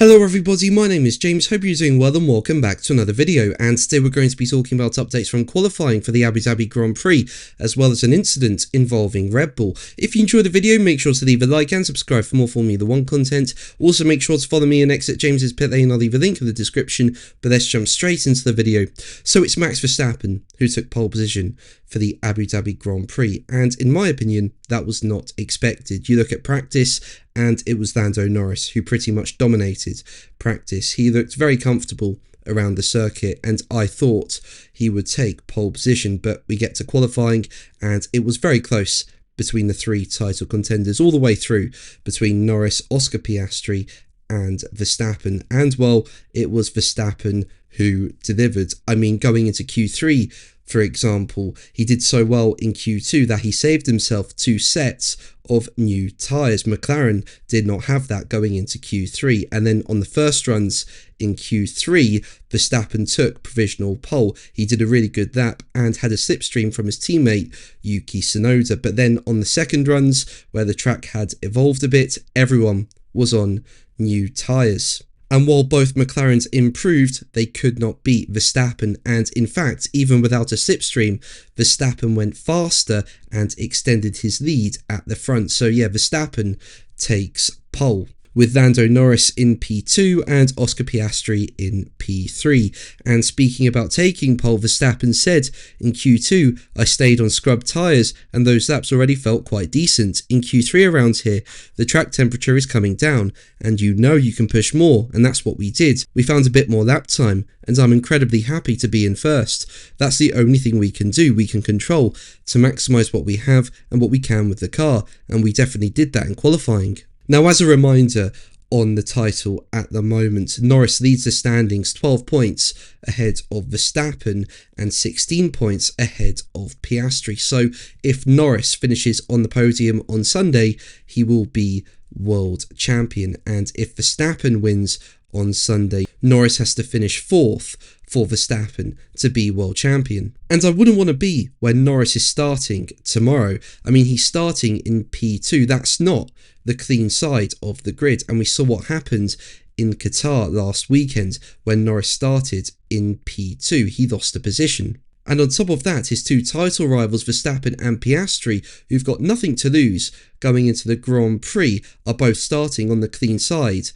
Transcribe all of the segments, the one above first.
Hello everybody, my name is James, hope you're doing well and welcome back to another video, and today we're going to be talking about updates from qualifying for the Abu Dhabi Grand Prix, as well as an incident involving Red Bull. If you enjoyed the video, make sure to leave a like and subscribe for more Formula 1 content. Also make sure to follow me and exit James's pit lane, I'll leave a link in the description, but let's jump straight into the video. So it's Max Verstappen who took pole position for the Abu Dhabi Grand Prix, and in my opinion, that was not expected. You look at practice, and it was Lando Norris who pretty much dominated practice. He looked very comfortable around the circuit, and I thought he would take pole position, but we get to qualifying, and it was very close between the three title contenders all the way through, between Norris, Oscar Piastri, and Verstappen. And well, it was Verstappen who delivered. I mean, going into Q3, for example, he did so well in Q2 that he saved himself 2 sets of new tyres. McLaren did not have that going into Q3. And then on the first runs in Q3, Verstappen took provisional pole. He did a really good lap and had a slipstream from his teammate Yuki Tsunoda. But then on the second runs, where the track had evolved a bit, everyone was on new tyres. And while both McLarens improved, they could not beat Verstappen, and in fact, even without a slipstream, Verstappen went faster and extended his lead at the front. So yeah, Verstappen takes pole, with Lando Norris in P2 and Oscar Piastri in P3. And speaking about taking pole, Verstappen said, in Q2, I stayed on scrub tyres and those laps already felt quite decent. In Q3 around here, the track temperature is coming down and you know you can push more, and that's what we did. We found a bit more lap time and I'm incredibly happy to be in first. That's the only thing we can do, we can control to maximise what we have and what we can with the car, and we definitely did that in qualifying. Now, as a reminder on the title at the moment, Norris leads the standings 12 points ahead of Verstappen and 16 points ahead of Piastri. So if Norris finishes on the podium on Sunday, he will be world champion. And if Verstappen wins on Sunday, Norris has to finish 4th for Verstappen to be world champion. And I wouldn't want to be where Norris is starting tomorrow. I mean, he's starting in P2. That's not the clean side of the grid. And we saw what happened in Qatar last weekend when Norris started in P2. He lost a position. And on top of that, his 2 title rivals, Verstappen and Piastri, who've got nothing to lose going into the Grand Prix, are both starting on the clean side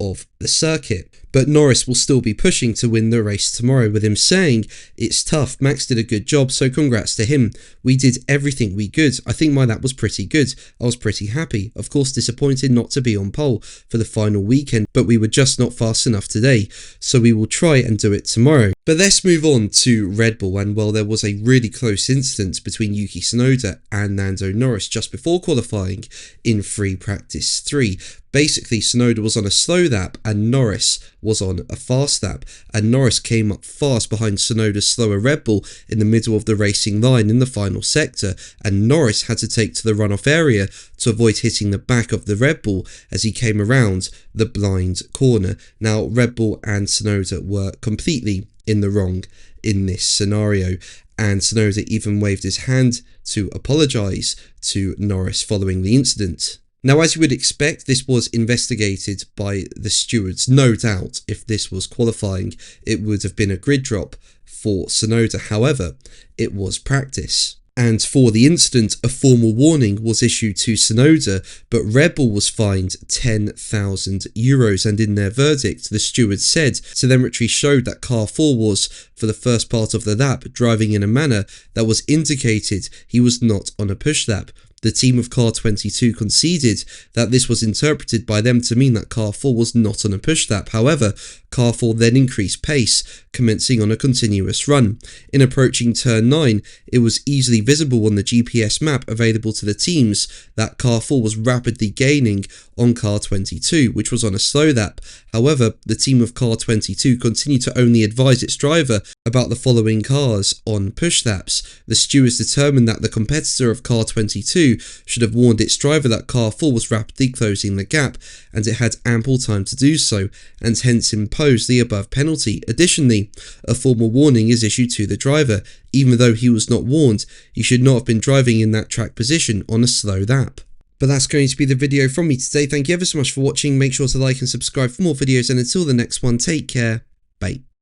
of the circuit. But Norris will still be pushing to win the race tomorrow, with him saying, it's tough, Max did a good job, so congrats to him. We did everything we could. I think my lap was pretty good. I was pretty happy. Of course, disappointed not to be on pole for the final weekend, but we were just not fast enough today, so we will try and do it tomorrow. But let's move on to Red Bull, and well, there was a really close incident between Yuki Tsunoda and Lando Norris just before qualifying in free practice 3. Basically, Tsunoda was on a slow lap and Norris was on a fast lap, and Norris came up fast behind Tsunoda's slower Red Bull in the middle of the racing line in the final sector, and Norris had to take to the runoff area to avoid hitting the back of the Red Bull as he came around the blind corner. Now, Red Bull and Tsunoda were completely in the wrong in this scenario, and Tsunoda even waved his hand to apologise to Norris following the incident. Now, as you would expect, this was investigated by the stewards. No doubt, if this was qualifying, it would have been a grid drop for Tsunoda. However, it was practice. And for the incident, a formal warning was issued to Tsunoda, but Red Bull was fined €10,000. And in their verdict, the stewards said telemetry showed that car 4 was, for the first part of the lap, driving in a manner that was indicated he was not on a push lap. The team of car 22 conceded that this was interpreted by them to mean that car 4 was not on a push lap. However, car 4 then increased pace, commencing on a continuous run. In approaching turn 9, it was easily visible on the GPS map available to the teams that car 4 was rapidly gaining on car 22, which was on a slow lap. However, the team of car 22 continued to only advise its driver about the following cars on push laps. The stewards determined that the competitor of car 22 should have warned its driver that car 4 was rapidly closing the gap, and it had ample time to do so, and hence imposed the above penalty. Additionally, a formal warning is issued to the driver. Even though he was not warned, he should not have been driving in that track position on a slow lap. But that's going to be the video from me today. Thank you ever so much for watching. Make sure to like and subscribe for more videos, and until the next one, take care. Bye.